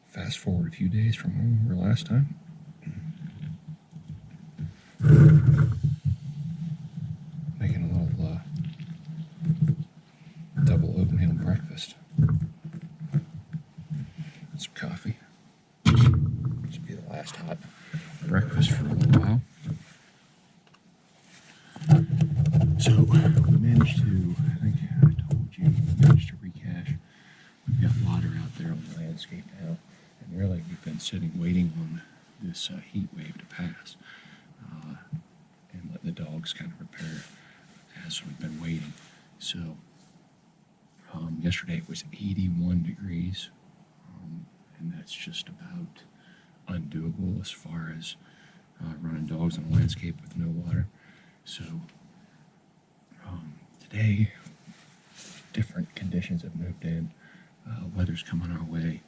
Fast forward a few days from where we were last time. Making a little double oatmeal breakfast. Some coffee. This will be the last hot breakfast for a little while. So we managed to, I think I told you, we managed to recache. We've got water out there on the landscape now, and really we've been sitting waiting on this heat wave to pass and let the dogs kind of prepare as we've been waiting. So yesterday it was 81 degrees, and that's just about undoable as far as running dogs on a landscape with no water. So today, different conditions have moved in. Weather's coming our way.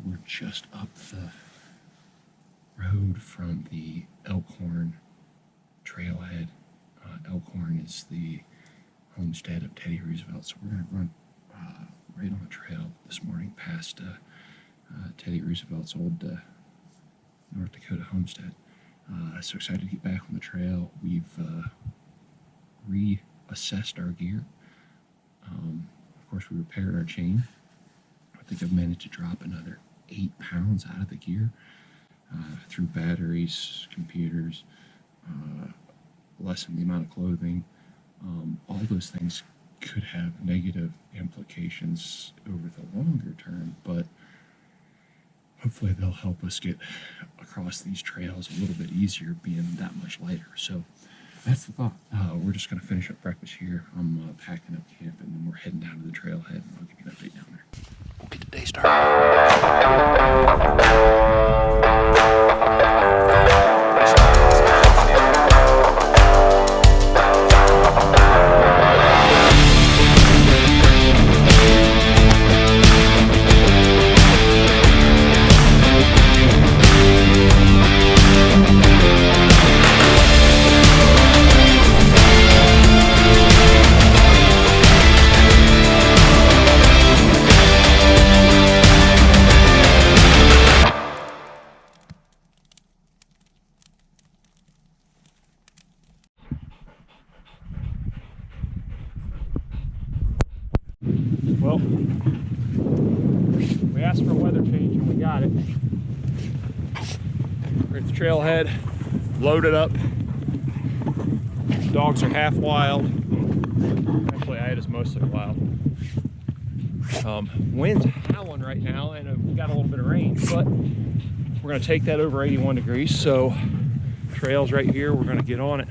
We're just up the road from the Elkhorn trailhead. Elkhorn is the homestead of Teddy Roosevelt, so we're going to run right on the trail this morning past Teddy Roosevelt's old North Dakota homestead. So excited to get back on the trail. We've reassessed our gear. Of course, we repaired our chain. I think I've managed to drop another 8 pounds out of the gear through batteries, computers, lessen the amount of clothing. All those things could have negative implications over the longer term, but hopefully they'll help us get across these trails a little bit easier being that much lighter. So that's the thought. We're just going to finish up breakfast here. I'm packing up camp, and then we're heading down to the trailhead, and I'll give you an update down there. We'll get the day started. Well, we asked for a weather change and we got it. We're at the trailhead, loaded up. Dogs are half wild. Actually, Ida's mostly wild. Wind's howling right now, and we got a little bit of rain, but we're going to take that over 81 degrees. So, trail's right here. We're going to get on it.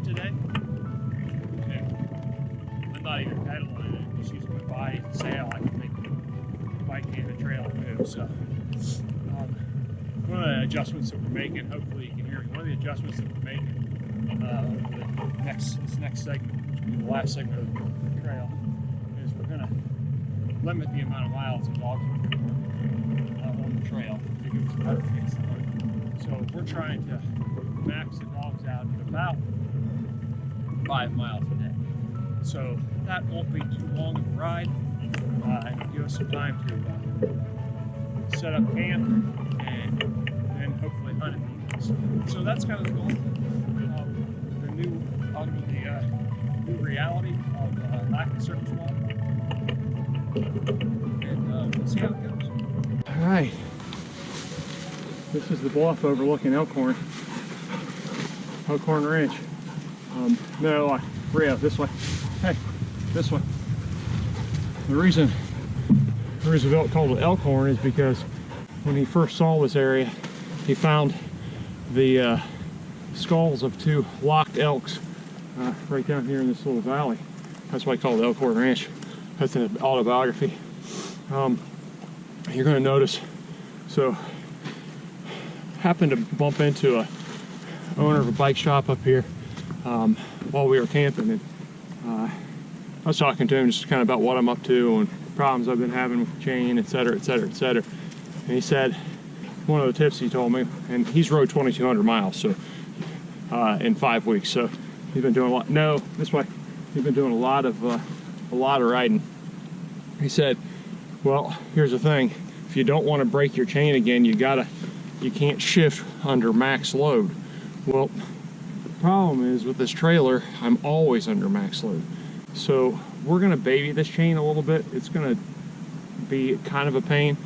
Today, and I'm not even pedaling it, just using my body to sail. I can make the bike and the trail move. So, one of the adjustments that we're making, hopefully you can hear me. One of the adjustments that we're making, this next segment, which will be the last segment of the trail, is we're going to limit the amount of miles the dogs will do on the trail to give us a better pace. So we're trying to max the dogs out at about 5 miles a day. So that won't be too long of a ride. It'll give us some time to set up camp and then hopefully hunt it. So that's kind of the goal. The new reality of lack of surface water. And we'll see how it goes. All right. This is the bluff overlooking Elkhorn Ranch. No, Rio, this way. Hey, this way. The reason Roosevelt called it Elkhorn is because when he first saw this area, he found the skulls of 2 locked elks right down here in this little valley. That's why I call it Elkhorn Ranch. That's an autobiography. You're going to notice, so happened to bump into a owner of a bike shop up here while we were camping, and I was talking to him just kind of about what I'm up to and problems I've been having with the chain, etc., etc., etc. And he said one of the tips he told me, and he's rode 2,200 miles, so in 5 weeks. So he's been doing a lot. No, this way. He's been doing a lot of riding. He said, "Well, here's the thing: if you don't want to break your chain again, you can't shift under max load." Well, the problem is with this trailer, I'm always under max load. So we're gonna baby this chain a little bit. It's gonna be kind of a pain,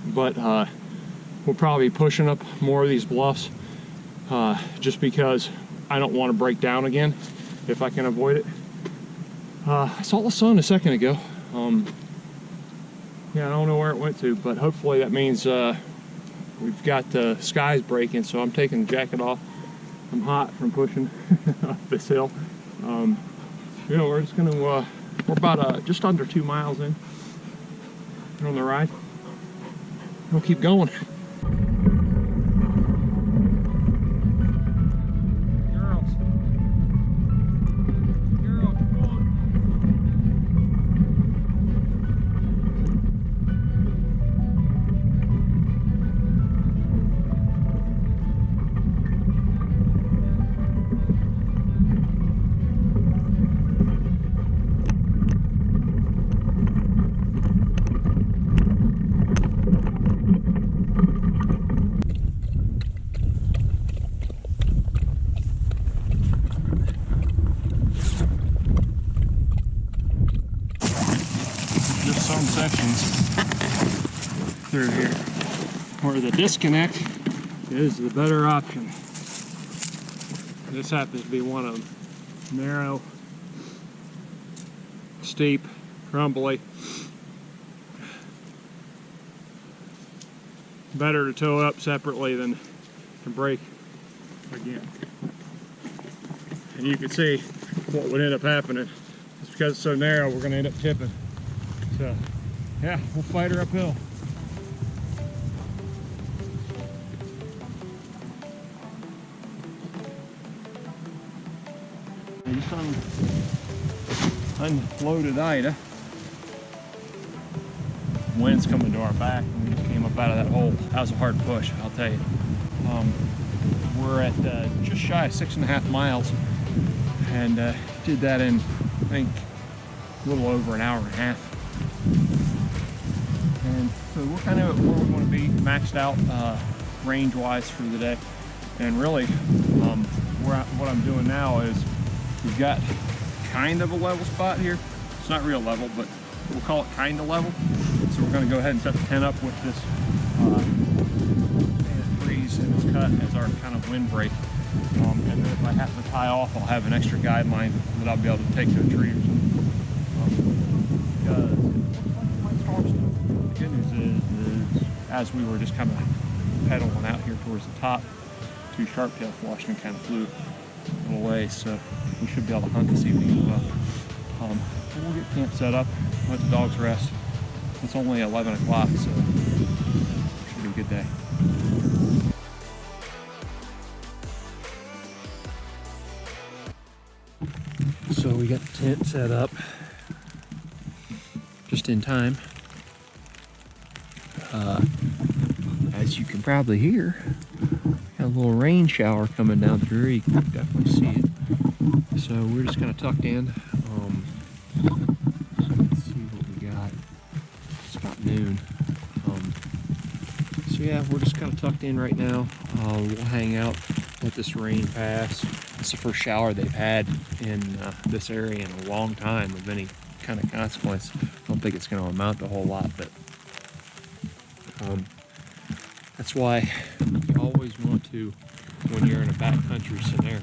but we'll probably be pushing up more of these bluffs just because I don't want to break down again if I can avoid it. I saw the sun a second ago. Yeah, I don't know where it went to, but hopefully that means we've got the skies breaking, so I'm taking the jacket off. I'm hot from pushing up this hill. You know, we're just gonna, we're about just under 2 miles in on the ride. We'll keep going. Some sections through here where the disconnect is the better option. This happens to be one of them. Narrow, steep, crumbly. Better to tow up separately than to break again. And you can see what would end up happening. Just because it's so narrow, we're going to end up tipping. So, yeah, we'll fight her uphill. I just unloaded Ida. Wind's coming to our back, and we just came up out of that hole. That was a hard push, I'll tell you. We're at just shy of 6.5 miles, and did that in, I think, a little over an hour and a half. And so we're kind of where we want to be, maxed out range-wise for the day. And really, what I'm doing now is we've got kind of a level spot here. It's not real level, but we'll call it kind of level. So we're going to go ahead and set the tent up with this trees and this cut as our kind of windbreak. And then if I happen to tie off, I'll have an extra guideline that I'll be able to take to a tree or something. The good news is as we were just kind of pedaling out here towards the top, 2 sharp-tailed flushing kind of flew a little way, so we should be able to hunt this evening as well. We'll get camp set up, let the dogs rest. It's only 11 o'clock, so it should be a good day. So we got the tent set up just in time. As you can probably hear, got a little rain shower coming down through. You can definitely see it. So we're just kind of tucked in. Let's see what we got. It's about noon. So yeah, we're just kind of tucked in right now. We'll hang out, let this rain pass. It's the first shower they've had in this area in a long time of any kind of consequence. I don't think it's going to amount to a whole lot, but that's why you always want to, when you're in a backcountry scenario,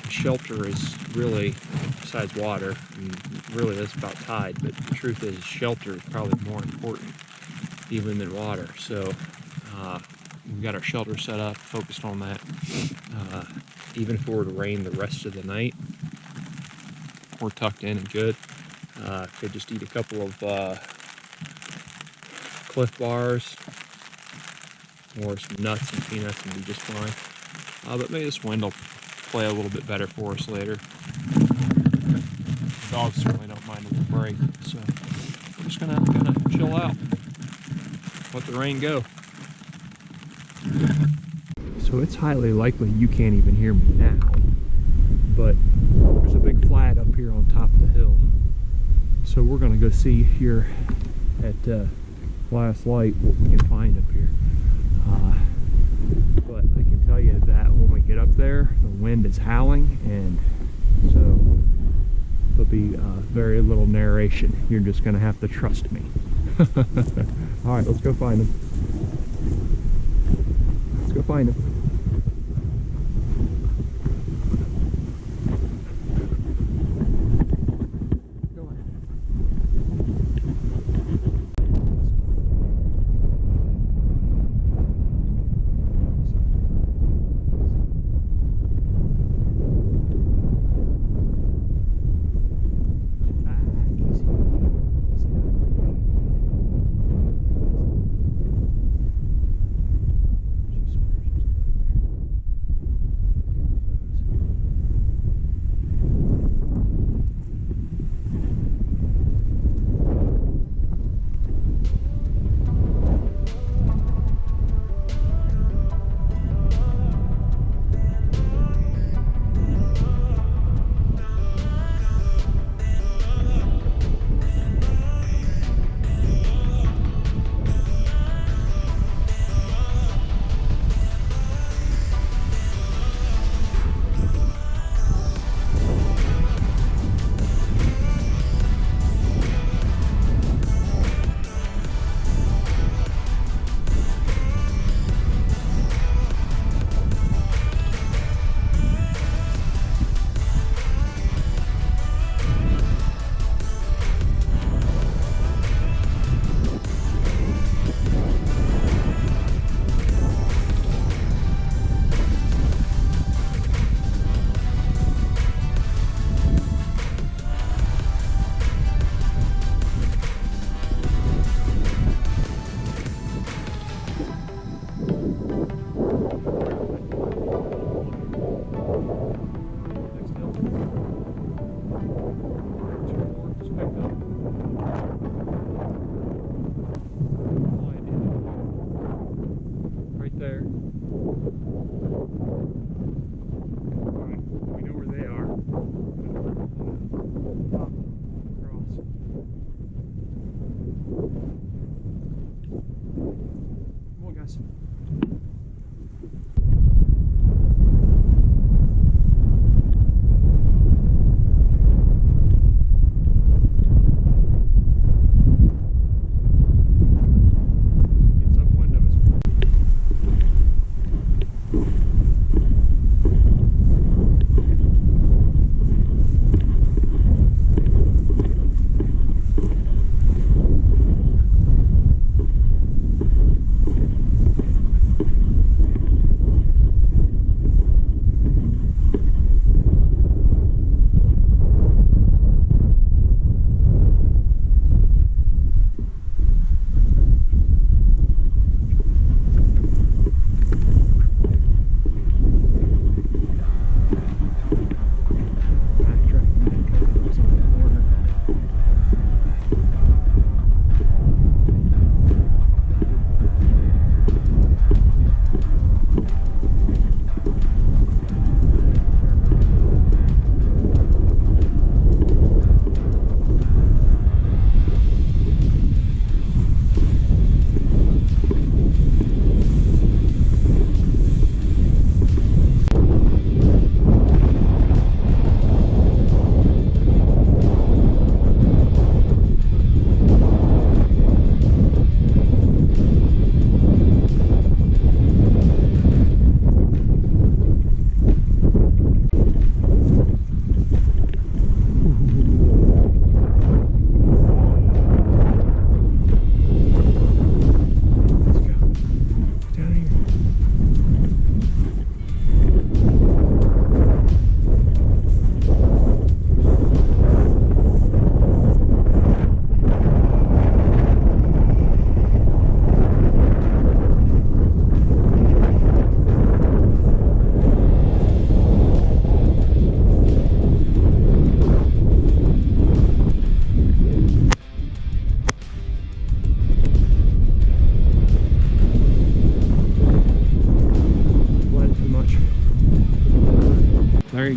shelter is really, besides water, and really that's about tide, but the truth is shelter is probably more important even than water. So we've got our shelter set up, focused on that. Even if it were to rain the rest of the night, we're tucked in and good. Could just eat a couple of Cliff Bars or some nuts and peanuts and be just fine. But maybe this wind will play a little bit better for us later. The dogs certainly don't mind a little break, so we're just gonna chill out, let the rain go. So it's highly likely you can't even hear me now, but there's a big flat up here on top of the hill. So we're gonna go see here at last light what we can find up here. But I can tell you that when we get up there, the wind is howling, and so there'll be very little narration. You're just gonna have to trust me. All right, let's go find them. Let's go find them.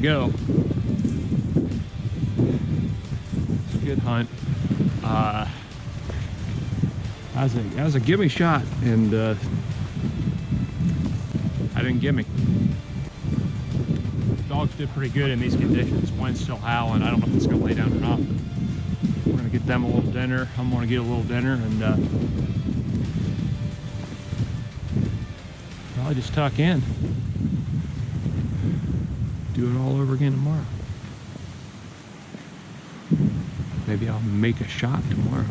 go. It's a good hunt. That was a gimme shot, and I didn't gimme. Dogs did pretty good in these conditions. Wind's still howling. I don't know if it's gonna lay down or not. We're gonna get them a little dinner. I'm gonna get a little dinner, and probably just tuck in. Do it all over again tomorrow. Maybe I'll make a shot tomorrow.